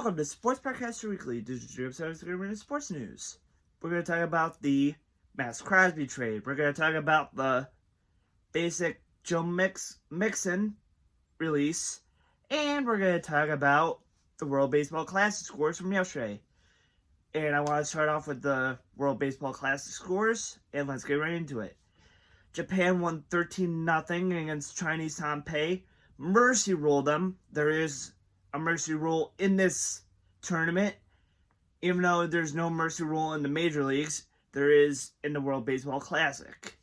Welcome to Sports Podcast Weekly. This is Joe Mixon sports news. We're going to talk about the Max Crosby trade. We're going to talk about the basic Joe Mixon release. And we're going to talk about the World Baseball Classic scores from yesterday. And I want to start off with the World Baseball Classic scores. And let's get right into it. Japan won 13-0 against Chinese Taipei. Mercy ruled them. There is a mercy rule in this tournament. Even though there's no mercy rule in the major leagues, there is in the World Baseball Classic,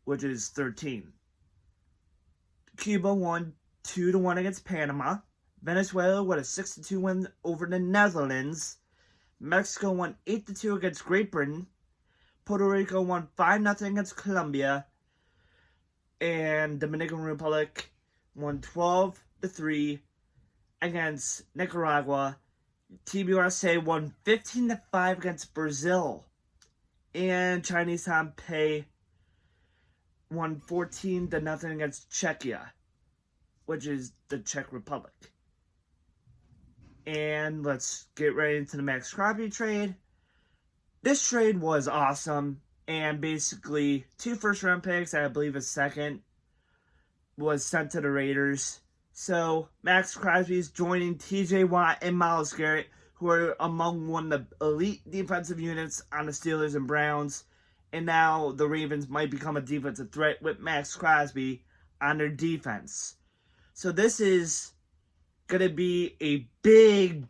which is 13. Cuba won 2-1 against Panama. Venezuela won a 6-2 win over the Netherlands. Mexico won 8-2 against Great Britain. Puerto Rico won 5-0 against Colombia. And Dominican Republic won 12-3 against Nicaragua. TBUSA won 15-5 against Brazil. And Chinese Taipei won 14-0 against Czechia, which is the Czech Republic. And let's get right into the Max Crosby trade. This trade was awesome. And basically, 2 first-round picks, I believe a second, was sent to the Raiders. So, Max Crosby is joining TJ Watt and Myles Garrett, who are among one of the elite defensive units on the Steelers and Browns. And now the Ravens might become a defensive threat with Max Crosby on their defense. So this is going to be a big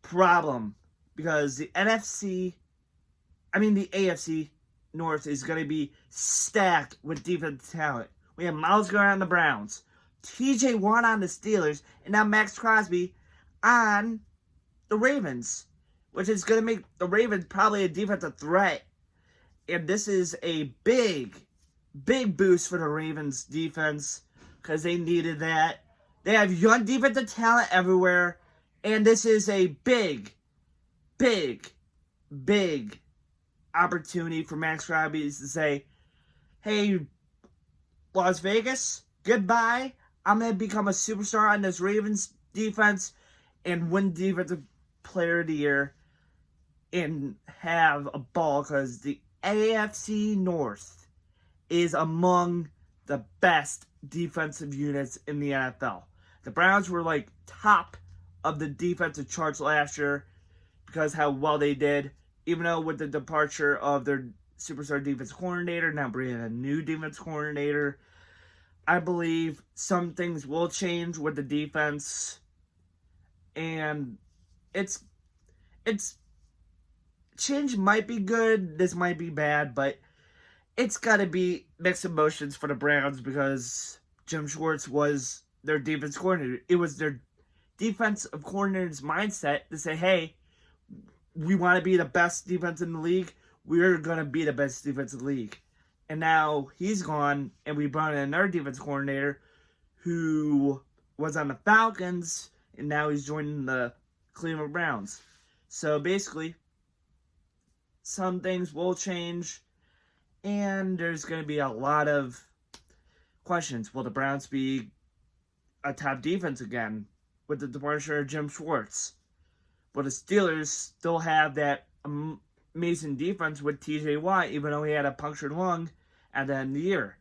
problem because the AFC North is going to be stacked with defensive talent. We have Myles Garrett on the Browns, TJ Watt on the Steelers, and now Max Crosby on the Ravens, which is going to make the Ravens probably a defensive threat. And this is a big boost for the Ravens defense because they needed that. They have young defensive talent everywhere, and this is a big opportunity for Max Crosby to say, hey, Las Vegas, goodbye. I'm going to become a superstar on this Ravens defense and win Defensive Player of the Year and have a ball because the AFC North is among the best defensive units in the NFL. The Browns were like top of the defensive charts last year because how well they did, even though with the departure of their superstar defense coordinator, now bringing a new defense coordinator, I believe some things will change with the defense, and it's change might be good, this might be bad, but it's got to be mixed emotions for the Browns because Jim Schwartz was their defense coordinator. It was their defensive coordinator's mindset to say, hey, we want to be the best defense in the league. We're going to be the best defense in the league. And now he's gone, and we brought in another defense coordinator who was on the Falcons, and now he's joining the Cleveland Browns. So basically, some things will change, and there's going to be a lot of questions. Will the Browns be a top defense again with the departure of Jim Schwartz? Will the Steelers still have that amazing defense with TJ Watt, even though he had a punctured lung at the end of the year?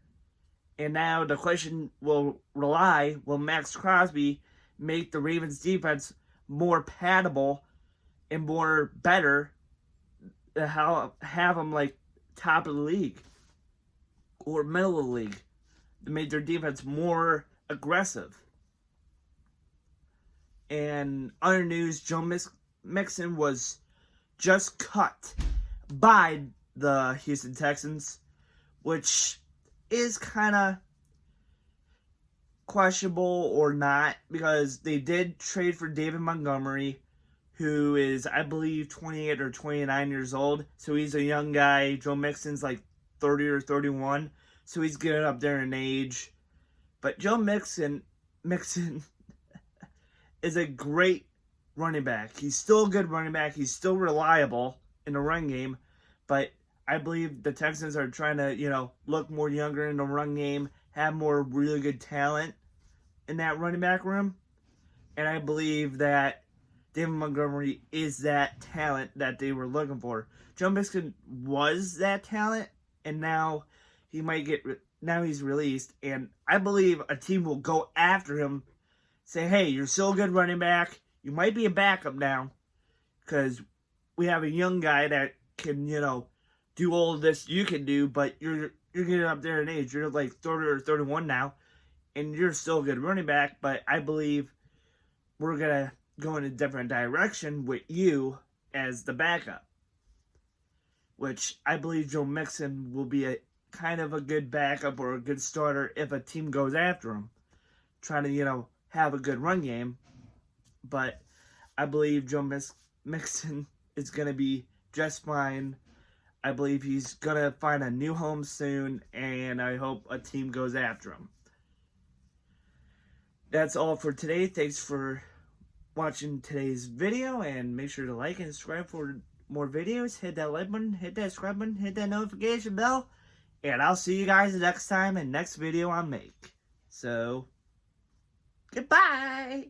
And now the question will Max Crosby make the Ravens defense more palatable and more better to have them like top of the league or middle of the league to make their defense more aggressive? And other news, Joe Mixon was just cut by the Houston Texans, which is kind of questionable or not because they did trade for David Montgomery, who is, I believe, 28 or 29 years old. So he's a young guy. Joe Mixon's like 30 or 31. So he's getting up there in age. But Joe Mixon is a great running back. He's still a good running back. He's still reliable in the run game. But I believe the Texans are trying to, look more younger in the run game, have more really good talent in that running back room. And I believe that David Montgomery is that talent that they were looking for. Joe Mixon was that talent, and now he might get now he's released, and I believe a team will go after him, say, "Hey, you're still a good running back. You might be a backup now, because we have a young guy that can, do all of this you can do, but you're getting up there in age. You're like 30 or 31 now, and you're still a good running back. But I believe we're gonna go in a different direction with you as the backup." Which I believe Joe Mixon will be a kind of a good backup or a good starter if a team goes after him, trying to have a good run game. But I believe Joe Mixon is gonna be just fine. I believe he's gonna find a new home soon, and I hope a team goes after him. That's all for today. Thanks for watching today's video, and make sure to like and subscribe for more videos. Hit that like button, hit that subscribe button, hit that notification bell, and I'll see you guys next time in next video I make. So, goodbye!